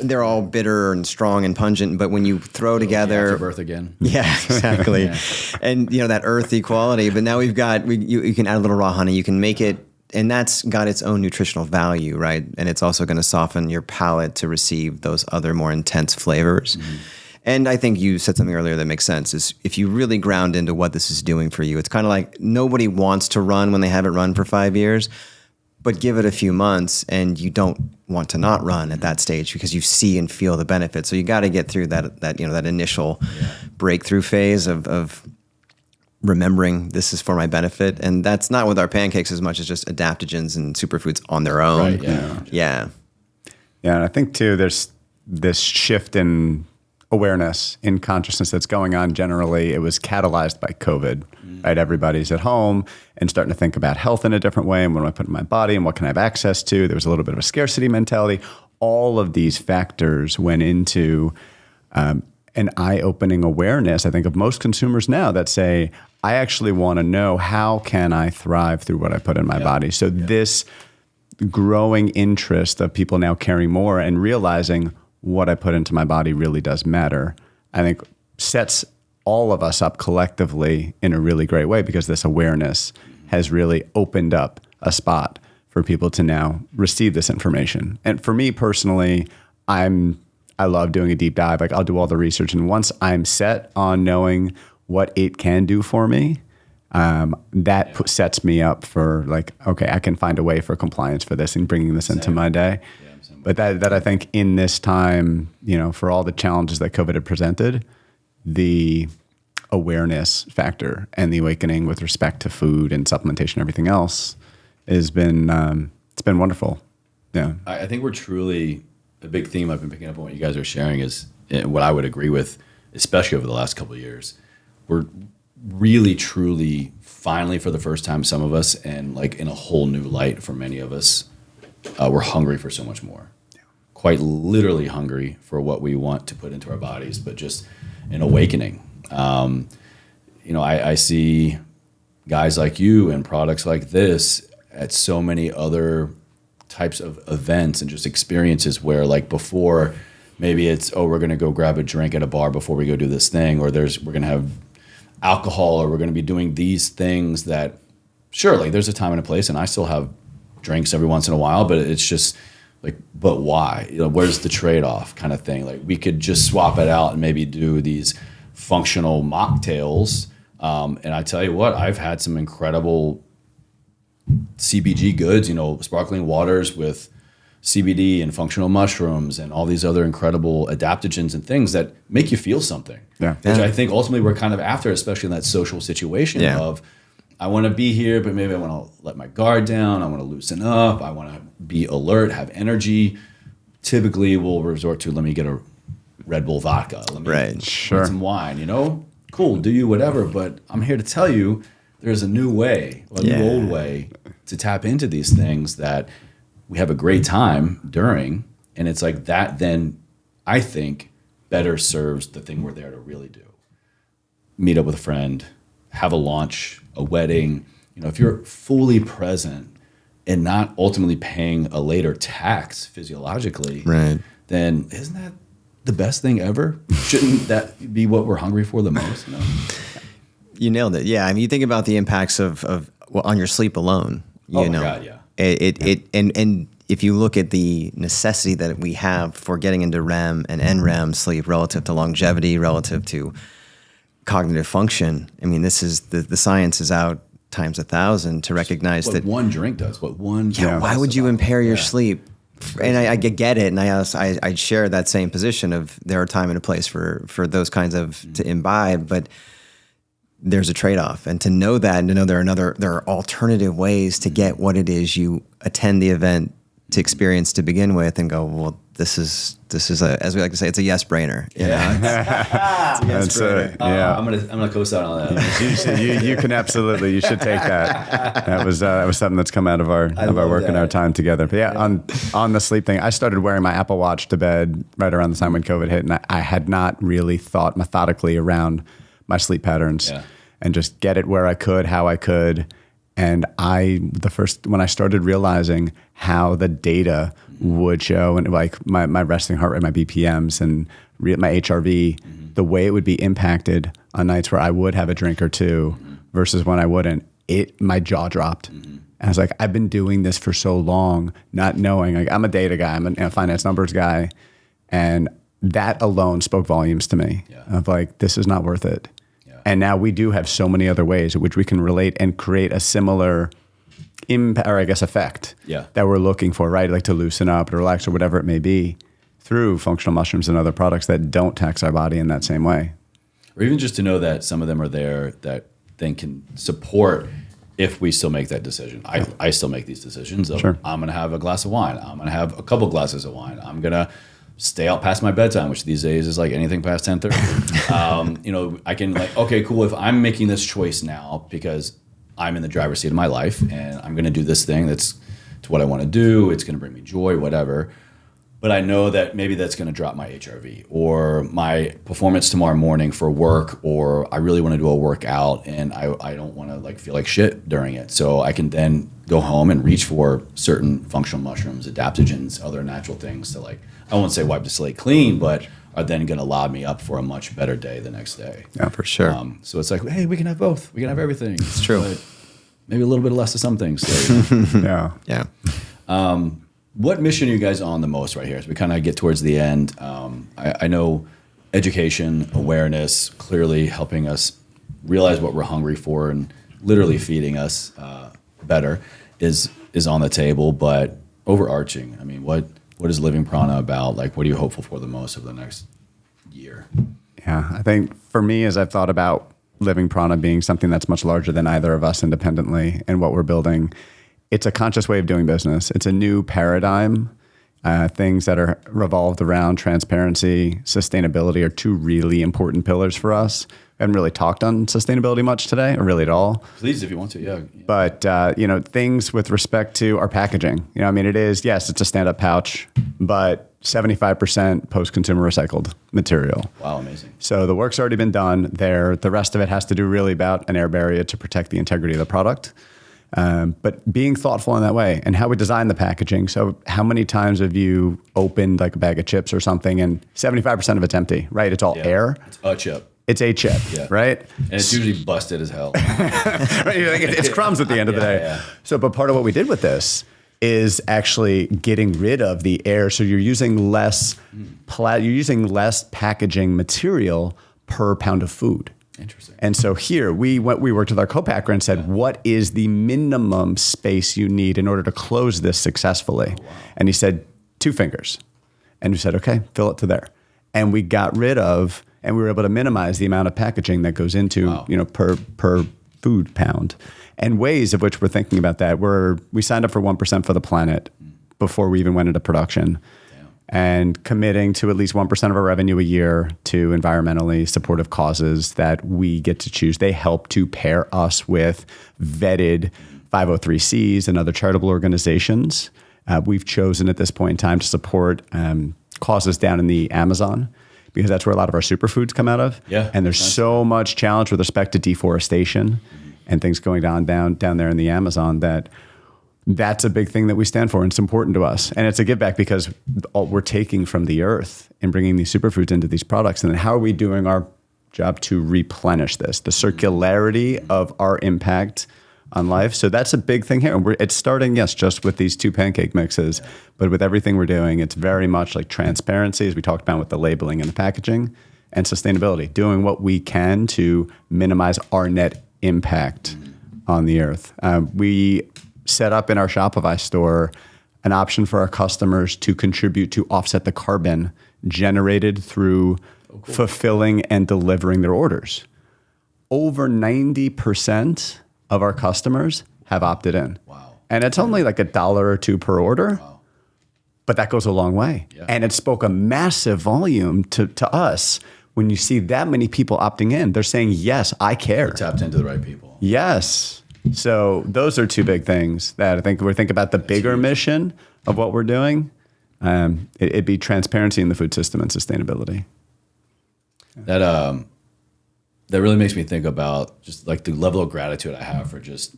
They're all bitter and strong and pungent. But when you throw together... Afterbirth again. Yeah, exactly. Yeah. And, you know, that earthy quality. But now you can add a little raw honey. You can make it... And that's got its own nutritional value, right? And it's also going to soften your palate to receive those other more intense flavors. Mm-hmm. And I think you said something earlier that makes sense, is if you really ground into what this is doing for you, it's kind of like nobody wants to run when they haven't run for 5 years, but give it a few months and you don't want to not run at that stage because you see and feel the benefits. So you got to get through that initial breakthrough phase of remembering this is for my benefit. And that's not with our pancakes as much as just adaptogens and superfoods on their own. Right, yeah. Yeah. Yeah, and I think too, there's this shift in awareness, in consciousness that's going on generally. It was catalyzed by COVID, right? Everybody's at home and starting to think about health in a different way, and what do I put in my body and what can I have access to? There was a little bit of a scarcity mentality. All of these factors went into an eye-opening awareness, I think, of most consumers now that say, I actually want to know, how can I thrive through what I put in my body? So this growing interest of people now caring more and realizing what I put into my body really does matter, I think sets all of us up collectively in a really great way, because this awareness has really opened up a spot for people to now receive this information. And for me personally, I love doing a deep dive. Like, I'll do all the research, and once I'm set on knowing what it can do for me, sets me up for, like, okay, I can find a way for compliance for this and bringing this into my day. But that I think in this time, you know, for all the challenges that COVID had presented, the awareness factor and the awakening with respect to food and supplementation and everything else has been, it's been wonderful. Yeah. I think we're truly, a big theme I've been picking up on what you guys are sharing is what I would agree with, especially over the last couple of years. We're really, truly, finally, for the first time, some of us, and like in a whole new light for many of us, we're hungry for so much more. Yeah. Quite literally hungry for what we want to put into our bodies, but just an awakening. You know, I see guys like you and products like this at so many other types of events and just experiences where, like, before, maybe it's, we're going to go grab a drink at a bar before we go do this thing, or we're going to have alcohol, or we're going to be doing these things that, sure, like, there's a time and a place, and I still have drinks every once in a while, but it's just like, but why? You know, where's the trade-off kind of thing? Like, we could just swap it out and maybe do these functional mocktails. And I tell you what, I've had some incredible CBG goods, you know, sparkling waters with CBD and functional mushrooms and all these other incredible adaptogens and things that make you feel something. Yeah. Which I think ultimately we're kind of after, especially in that social situation of, I want to be here, but maybe I want to let my guard down. I want to loosen up. I want to be alert, have energy. Typically, we'll resort to, let me get a Red Bull vodka. Let me get some wine, you know? Cool, do you, whatever. But I'm here to tell you there's a new way, a new old way to tap into these things that we have a great time during. And it's like that then, I think, better serves the thing we're there to really do. Meet up with a friend, have a launch, a wedding. You know, if you're fully present and not ultimately paying a later tax physiologically, then isn't that the best thing ever? Shouldn't that be what we're hungry for the most? You know? You nailed it. Yeah, I mean, you think about the impacts on your sleep alone. You know, God, yeah. And if you look at the necessity that we have for getting into REM and NREM sleep relative to longevity, relative to cognitive function, I mean, this is the science is out times 1,000 to recognize what that one drink does. What one why would you impair your sleep? And I get it, and I share that same position of there are time and a place for those kinds of to imbibe, but there's a trade-off. And to know that and to know there are alternative ways to get what it is you attend the event to experience to begin with and go, well, this is as we like to say, it's a yes brainer. You know? It's a yes brainer. I'm gonna co-sign on that. you can absolutely, you should take that. That was something that's come out of our work and our time together. But on the sleep thing, I started wearing my Apple Watch to bed right around the time when COVID hit, and I had not really thought methodically around my sleep patterns and just get it where I could, how I could. And when I started realizing how the data would show, and like my resting heart rate, my BPMs, and my HRV, the way it would be impacted on nights where I would have a drink or two versus when I wouldn't, my jaw dropped. And I was like, I've been doing this for so long, not knowing. Like, I'm a data guy, I'm a finance numbers guy, and that alone spoke volumes to me of like, this is not worth it. And now we do have so many other ways in which we can relate and create a similar impact, or I guess effect that we're looking for, right? Like to loosen up or relax or whatever it may be through functional mushrooms and other products that don't tax our body in that same way. Or even just to know that some of them are there that then can support if we still make that decision. I still make these decisions of I'm going to have a glass of wine. I'm going to have a couple glasses of wine. I'm going to stay out past my bedtime, which these days is like anything past 10:30. I can like, okay, cool. If I'm making this choice now because I'm in the driver's seat of my life and I'm going to do this thing that's to what I want to do, it's going to bring me joy, whatever. But I know that maybe that's going to drop my HRV or my performance tomorrow morning for work, or I really want to do a workout and I don't want to like feel like shit during it. So I can then go home and reach for certain functional mushrooms, adaptogens, other natural things to like, I won't say wipe the slate clean, but are then going to load me up for a much better day the next day. Yeah, for sure. So it's like, hey, we can have both. We can have everything. It's true. But maybe a little bit less of some things. So, Yeah. What mission are you guys on the most right here as we kind of get towards the end? I know education, awareness, clearly helping us realize what we're hungry for and literally feeding us better is on the table. But overarching, I mean, what is Living Prana about? Like, what are you hopeful for the most over the next year? Yeah, I think for me, as I've thought about Living Prana being something that's much larger than either of us independently and what we're building, it's a conscious way of doing business. It's a new paradigm. Things that are revolved around transparency, sustainability are two really important pillars for us. We haven't really talked on sustainability much today, or really at all. Please, if you want to, yeah. But, things with respect to our packaging. It is, yes, it's a stand-up pouch, but 75% post-consumer recycled material. Wow, amazing. So the work's already been done there. The rest of it has to do really about an air barrier to protect the integrity of the product. But being thoughtful in that way and how we design the packaging. So how many times have you opened like a bag of chips or something and 75% of it's empty, right? It's all air. It's a chip. It's a chip, right? And it's usually busted as hell. Right? It's crumbs at the end of the day. Yeah. So, but part of what we did with this is actually getting rid of the air. So you're using less packaging material per pound of food. Interesting. And so here we worked with our co-packer and said, what is the minimum space you need in order to close this successfully? Oh, wow. And he said, 2 fingers. And we said, okay, fill it to there. And we got rid of, and we were able to minimize the amount of packaging that goes into, per food pound. And ways of which we're thinking about that, we signed up for 1% for the planet before we even went into production. And committing to at least 1% of our revenue a year to environmentally supportive causes that we get to choose. They help to pair us with vetted 503Cs and other charitable organizations. We've chosen at this point in time to support causes down in the Amazon, because that's where a lot of our superfoods come out of. Yeah, and there's so much challenge with respect to deforestation and things going down there in the Amazon that's a big thing that we stand for, and it's important to us. And it's a give back because we're taking from the earth and bringing these superfoods into these products. And then how are we doing our job to replenish this, the circularity of our impact on life? So that's a big thing here. And it's starting, yes, just with these 2 pancake mixes, but with everything we're doing, it's very much like transparency, as we talked about with the labeling and the packaging, and sustainability, doing what we can to minimize our net impact on the earth. We set up in our Shopify store an option for our customers to contribute to offset the carbon generated through fulfilling and delivering their orders. over 90% of our customers have opted in. Wow. And it's only like $1 or $2 per order. Wow. But that goes a long way. Yeah. And it spoke a massive volume to us when you see that many people opting in. They're saying, yes, I care. We're tapped into the right people. Yes. So those are two big things that I think we're thinking about the bigger mission of what we're doing. It'd be transparency in the food system and sustainability. That really makes me think about just like the level of gratitude I have for just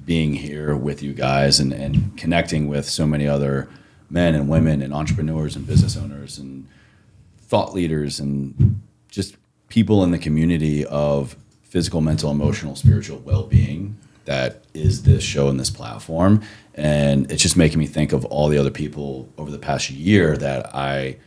being here with you guys and connecting with so many other men and women and entrepreneurs and business owners and thought leaders and just people in the community of physical, mental, emotional, spiritual well-being that is this show and this platform. And it's just making me think of all the other people over the past year that I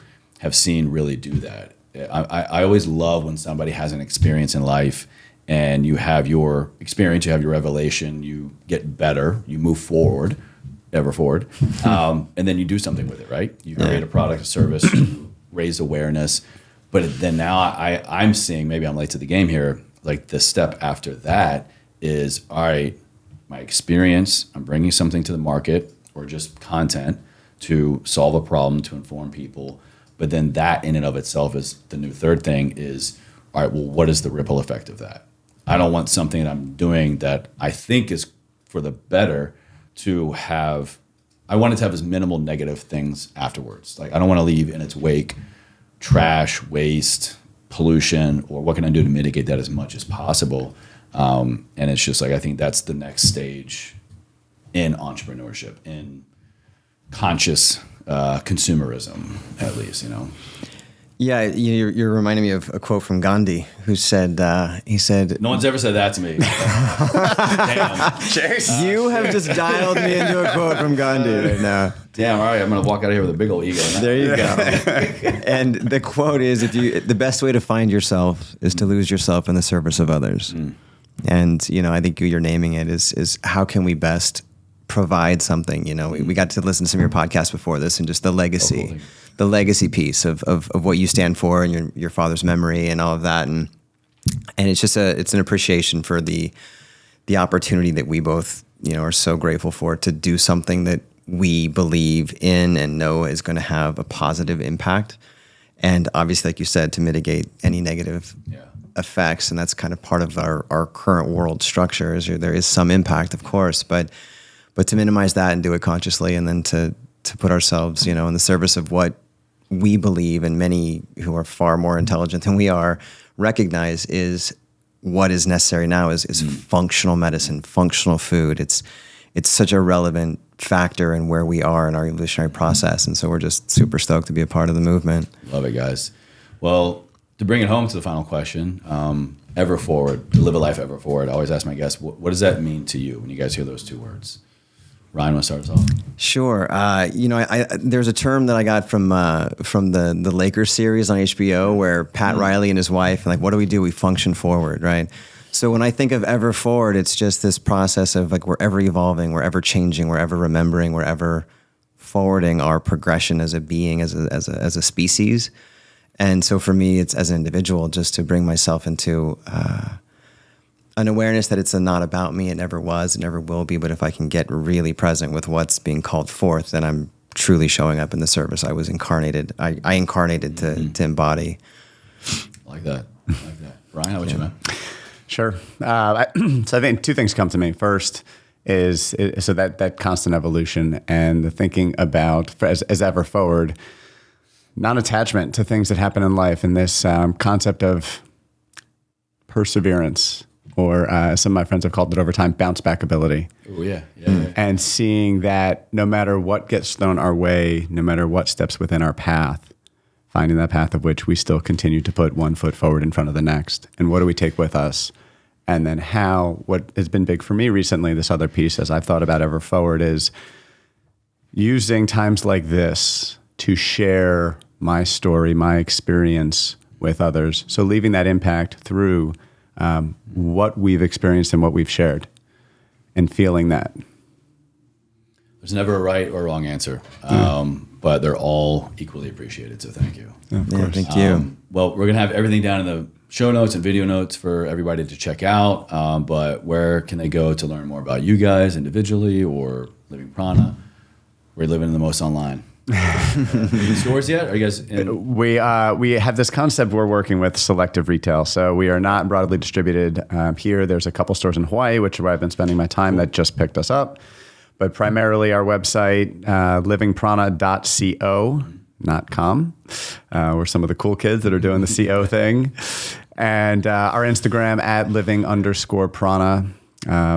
have seen really do that. I always love when somebody has an experience in life and you have your experience, you have your revelation, you get better, you move forward, ever forward, and then you do something with it, right? You create a product, a service, raise awareness. But then now I'm seeing, maybe I'm late to the game here, like the step after that is, all right, my experience, I'm bringing something to the market or just content to solve a problem, to inform people. But then that in and of itself is the new third thing is, all right, well, what is the ripple effect of that? I don't want something that I'm doing that I think is for the better to have, I want it to have as minimal negative things afterwards. Like I don't want to leave in its wake trash, waste, pollution, or what can I do to mitigate that as much as possible? And it's just like, I think that's the next stage in entrepreneurship, in conscious consumerism, at least, you know? Yeah, you're reminding me of a quote from Gandhi, who said, he said, No one's ever said that to me. Damn. Cheers. you have just dialed me into a quote from Gandhi right now. Damn, all right, I'm going to walk out of here with a big old ego. There you go. And the quote is, the best way to find yourself is to lose yourself in the service of others. And, I think you're naming it is how can we best provide something? We got to listen to some of your podcasts before this and just the legacy. Cool. The legacy piece of what you stand for and your father's memory and all of that. And it's just it's an appreciation for the opportunity that we both, are so grateful for to do something that we believe in and know is going to have a positive impact. And obviously, like you said, to mitigate any negative effects. And that's kind of part of our current world structure is there is some impact, of course, but to minimize that and do it consciously and then to put ourselves, in the service of what we believe and many who are far more intelligent than we are recognize is what is necessary now is functional medicine, functional food. It's such a relevant factor in where we are in our evolutionary process. And so we're just super stoked to be a part of the movement. Love it, guys. Well, to bring it home to the final question, ever forward, to live a life ever forward. I always ask my guests, what does that mean to you when you guys hear those two words? Ryan, want to start us off? Sure. There's a term that I got from the Lakers series on HBO where Pat Riley and his wife, what do? We function forward, right? So when I think of ever forward, it's just this process of we're ever evolving, we're ever changing, we're ever remembering, we're ever forwarding our progression as a being, as a species. And so for me, it's as an individual, just to bring myself into an awareness that it's not about me. It never was, it never will be. But if I can get really present with what's being called forth, then I'm truly showing up in the service I was incarnated. I incarnated to embody. Like that. Ryan, how about you, man? Sure. So I think two things come to me. First is that constant evolution and the thinking about as ever forward, non-attachment to things that happen in life, and this concept of perseverance, or some of my friends have called it over time, bounce back ability. Oh, yeah. And seeing that no matter what gets thrown our way, no matter what steps within our path, finding that path of which we still continue to put one foot forward in front of the next. And what do we take with us? And then what has been big for me recently, this other piece as I've thought about ever forward, is using times like this to share my story, my experience with others. So leaving that impact through what we've experienced and what we've shared, and feeling that. There's never a right or wrong answer, but they're all equally appreciated. So thank you. Yeah, thank you. Well, we're going to have everything down in the show notes and video notes for everybody to check out. But where can they go to learn more about you guys individually or Living Prana? We're living in the most online. In stores yet? Are you guys in? We have this concept we're working with selective retail. So we are not broadly distributed here. There's a couple stores in Hawaii, which is where I've been spending my time, that just picked us up. But primarily our website, livingprana.co, not com. We're some of the cool kids that are doing the CO thing. And our Instagram at living_prana.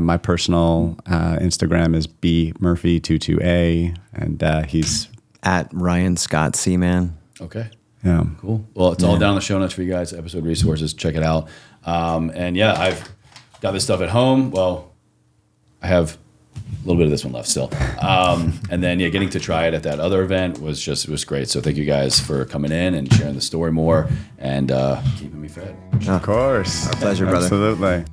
My personal Instagram is bmurphy22a, and he's at Ryan Scott Seaman. Okay. Yeah. Cool. Well, it's all down in the show notes for you guys, episode resources. Check it out. And yeah, I've got this stuff at home. Well, I have a little bit of this one left still. And then, yeah, getting to try it at that other event was great. So thank you guys for coming in and sharing the story more and keeping me fed. Of course. Our pleasure, brother. Absolutely.